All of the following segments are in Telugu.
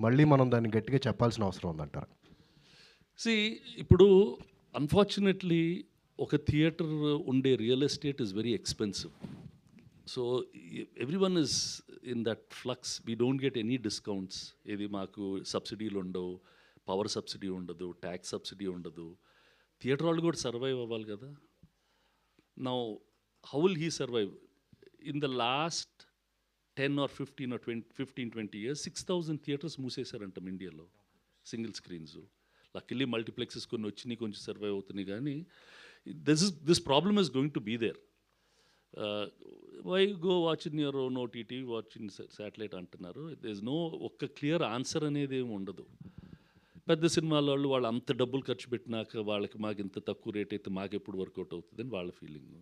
మళ్ళీ మనం దాన్ని గట్టిగా చెప్పాల్సిన అవసరం ఉందంటారా? ఇప్పుడు అన్ఫార్చునేట్లీ ఒక థియేటర్ ఉండే real estate is very expensive. So everyone is in that flux. We don't get any discounts. ఇది మాకు సబ్సిడీలు ఉండవు, పవర్ సబ్సిడీ ఉండదు, ట్యాక్స్ సబ్సిడీ ఉండదు. థియేటర్ వాళ్ళు కూడా సర్వైవ్ అవ్వాలి కదా. Now how will he survive? In the last 10 or 15 or 20 years 6,000 theatres మూసేశారంట ఇండియాలో, సింగిల్ స్క్రీన్స్. లక్కీలీ మల్టీప్లెక్సెస్ కొన్ని వచ్చినాయి, కొంచెం సర్వైవ్ అవుతున్నాయి. కానీ this problem is going to be there. Why go watch in your own OTT, watch in satellite అంటున్నారు. దే ఇస్ నో ఒక్క క్లియర్ ఆన్సర్ అనేది ఏమి ఉండదు. పెద్ద సినిమాల వాళ్ళు అంత డబ్బులు ఖర్చు పెట్టినాక వాళ్ళకి మాకు ఇంత తక్కువ రేట్ అయితే మాకు ఎప్పుడు వర్కౌట్ అవుతుందని వాళ్ళ feeling.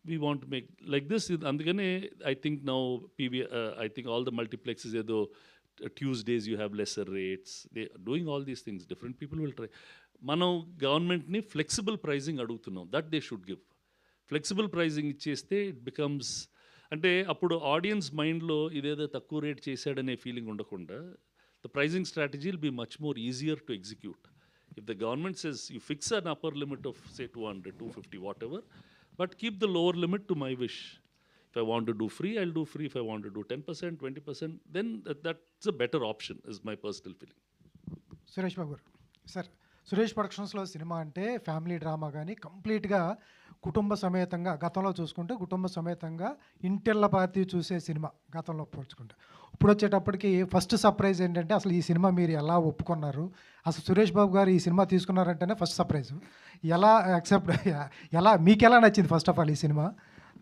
We want make like this. అందుకనే I think now I think all the multiplexes ఏదో Tuesdays you have lesser rates. They are doing all these things. Different people will try. మనం గవర్నమెంట్ని ఫ్లెక్సిబుల్ ప్రైజింగ్ అడుగుతున్నాం. That they should give. Flexible pricing ఇచ్చేస్తే ఇట్ బికమ్స్, అంటే అప్పుడు ఆడియన్స్ మైండ్లో ఇదేదో తక్కువ రేట్ చేశాడనే ఫీలింగ్ ఉండకుండా the pricing strategy will be much more easier to execute. If the government says you fix an upper limit of say 200, 250, whatever, but keep the lower limit to my wish. If I want to do free, I'll do free. If I want to do 10%, 20%, then that's a better option, is my personal feeling. Suresh Babu garu, sir, Suresh ప్రొడక్షన్స్లో సినిమా అంటే ఫ్యామిలీ డ్రామా కానీ కంప్లీట్గా కుటుంబ సమేతంగా, గతంలో చూసుకుంటే కుటుంబ సమేతంగా ఇంటిళ్ళ పాతి చూసే సినిమా గతంలో పోల్చుకుంటే. ఇప్పుడు వచ్చేటప్పటికి ఫస్ట్ సర్ప్రైజ్ ఏంటంటే అసలు ఈ సినిమా మీరు ఎలా ఒప్పుకున్నారు, అసలు సురేష్ బాబు గారు ఈ సినిమా తీసుకున్నారంటేనే ఫస్ట్ సర్ప్రైజ్. ఎలా యాక్సెప్ట్, మీకు ఎలా నచ్చింది ఫస్ట్ ఆఫ్ ఆల్ ఈ సినిమా?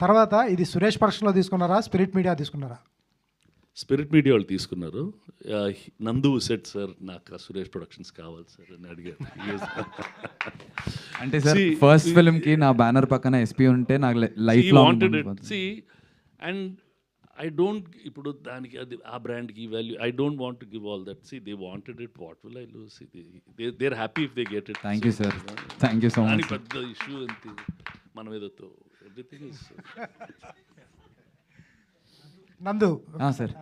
తర్వాత ఇది సురేష్ ప్రొడక్షన్లో తీసుకున్నారా, స్పిరిట్ మీడియా తీసుకున్నారా? స్పిరిట్ మీడియా వాళ్ళు తీసుకున్నారు. నందు సెట్ సార్ నాకు సురేష్ ప్రొడక్షన్స్ కావాలి సార్ అని అడిగారు. అంటే సార్ ఫస్ట్ ఫిల్మ్కి నా బ్యానర్ పక్కన ఎస్పీ ఉంటే నాకు life long and I don't, ఇప్పుడు దానికి అది ఆ బ్రాండ్కి value, I don't want to give all that. See they wanted it, what will I lose? They are happy if they get it. Thank you sir, thank you so much. పెద్ద ఇష్యూ అంతే మనం ఏదైతే ఎవ్రీథింగ్ ఇస్. నందు సార్,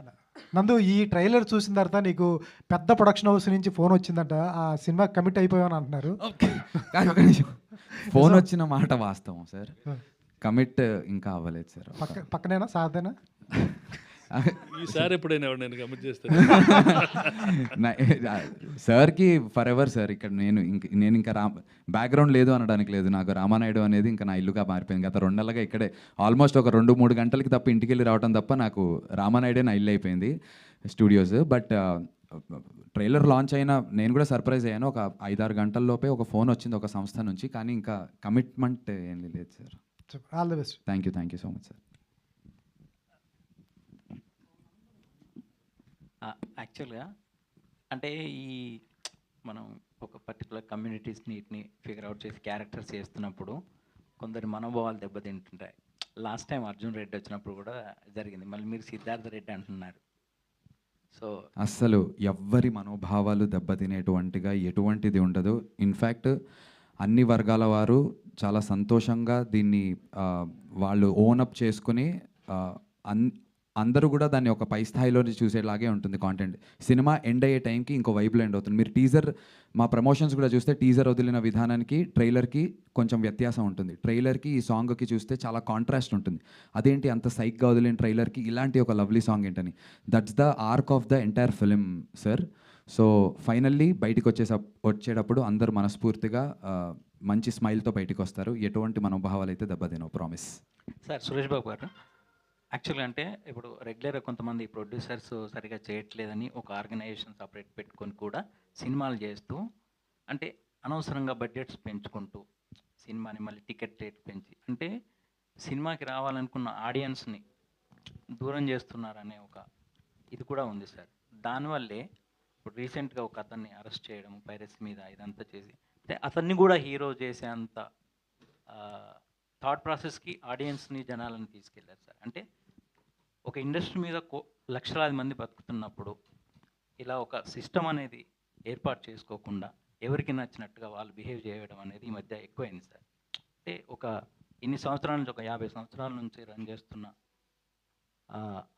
నందు, ఈ ట్రైలర్ చూసిన తర్వాత నీకు పెద్ద ప్రొడక్షన్ హౌస్ నుంచి ఫోన్ వచ్చిందంట, ఆ సినిమా కమిట్ అయిపోయామని అంటున్నారు. ఫోన్ వచ్చిన మాట వాస్తవం సార్, కమిట్ ఇంకా అవ్వలేదు సార్. పక్కనేనా సాధన? ఈసారి ఎప్పుడైనా నేను కమిట్ చేస్తాను సార్కి ఫర్ ఎవర్ సార్. ఇక్కడ నేను ఇంకా బ్యాక్గ్రౌండ్ లేదు అనడానికి లేదు, నాకు రామానాయుడు అనేది ఇంకా నా ఇల్లుగా మారిపోయింది. గత 2 నెలలుగా ఇక్కడే ఆల్మోస్ట్ ఒక 2-3 గంటలకి తప్ప ఇంటికి వెళ్ళి రావడం తప్ప నాకు రామానాయుడే నా ఇల్లు అయిపోయింది, స్టూడియోస్. బట్ ట్రైలర్ లాంచ్ అయినా నేను కూడా సర్ప్రైజ్ అయ్యాను. ఒక 5-6 గంటల్లోపే ఒక ఫోన్ వచ్చింది ఒక సంస్థ నుంచి, కానీ ఇంకా కమిట్మెంట్ ఏం లేదు sir. All the best. Thank you so much sir. యాక్చువల్గా అంటే ఈ మనం ఒక పర్టికులర్ కమ్యూనిటీస్ని వీటిని ఫిగర్ అవుట్ చేసి క్యారెక్టర్స్ చేస్తున్నప్పుడు కొందరి మనోభావాలు దెబ్బతింటుంటాయి. లాస్ట్ టైం అర్జున్ రెడ్డి వచ్చినప్పుడు కూడా జరిగింది, మళ్ళీ మీరు సిద్ధార్థ రెడ్డి అంటున్నారు. సో అస్సలు ఎవ్వరి మనోభావాలు దెబ్బతినేటువంటిగా ఎటువంటిది ఉండదు. ఇన్ఫ్యాక్ట్ అన్ని వర్గాల వారు చాలా సంతోషంగా దీన్ని వాళ్ళు ఓనప్ చేసుకుని అందరూ కూడా దాన్ని ఒక పై స్థాయిలో చూసేలాగే ఉంటుంది కాంటెంట్. సినిమా ఎండ్ అయ్యే టైంకి ఇంకో వైపులో ఎండ్ అవుతుంది. మీరు టీజర్, మా ప్రమోషన్స్ కూడా చూస్తే టీజర్ వదిలిన విధానానికి ట్రైలర్కి కొంచెం వ్యత్యాసం ఉంటుంది. ట్రైలర్కి ఈ సాంగ్కి చూస్తే చాలా కాంట్రాస్ట్ ఉంటుంది. అదేంటి అంత సైక్గా వదిలిన ట్రైలర్కి ఇలాంటి ఒక లవ్లీ సాంగ్ ఏంటని. That's the arc of the entire film sir. So finally బయటికి వచ్చేటప్పుడు అందరూ మనస్ఫూర్తిగా మంచి స్మైల్తో బయటికి వస్తారు. ఎటువంటి మనోభావాలు అయితే దెబ్బతినో, ప్రామిస్. సార్ సురేష్ బాబు గారు, యాక్చువల్గా అంటే ఇప్పుడు రెగ్యులర్గా కొంతమంది ప్రొడ్యూసర్స్ సరిగా చేయట్లేదని ఒక ఆర్గనైజేషన్ సపరేట్ పెట్టుకొని కూడా సినిమాలు చేస్తూ, అంటే అనవసరంగా బడ్జెట్స్ పెంచుకుంటూ సినిమాని మళ్ళీ టికెట్ రేట్ పెంచి, అంటే సినిమాకి రావాలనుకున్న ఆడియన్స్ని దూరం చేస్తున్నారనే ఒక ఇది కూడా ఉంది సార్. దానివల్లే ఇప్పుడు రీసెంట్గా ఒక అతన్ని అరెస్ట్ చేయడం పైరసీ మీద ఇదంతా చేసి, అంటే అతన్ని కూడా హీరో చేసేంత థాట్ ప్రాసెస్కి ఆడియన్స్ని జనాలను తీసుకెళ్ళారు సార్. అంటే ఒక ఇండస్ట్రీ మీద లక్షలాది మంది బతుకుతున్నప్పుడు ఇలా ఒక సిస్టమ్ అనేది ఏర్పాటు చేసుకోకుండా ఎవరికి నచ్చినట్టుగా వాళ్ళు బిహేవ్ చేయడం అనేది ఈ మధ్య ఎక్కువైంది సార్. అంటే ఒక ఇన్ని సంవత్సరాల నుంచి, ఒక 50 సంవత్సరాల నుంచి రన్ చేస్తున్న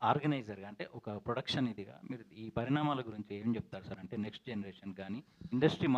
ఆర్గనైజర్గా అంటే ఒక ప్రొడక్షన్ ఇదిగా మీరు ఈ పరిణామాల గురించి ఏం చెప్తారు సార్? అంటే నెక్స్ట్ జనరేషన్ కానీ ఇండస్ట్రీ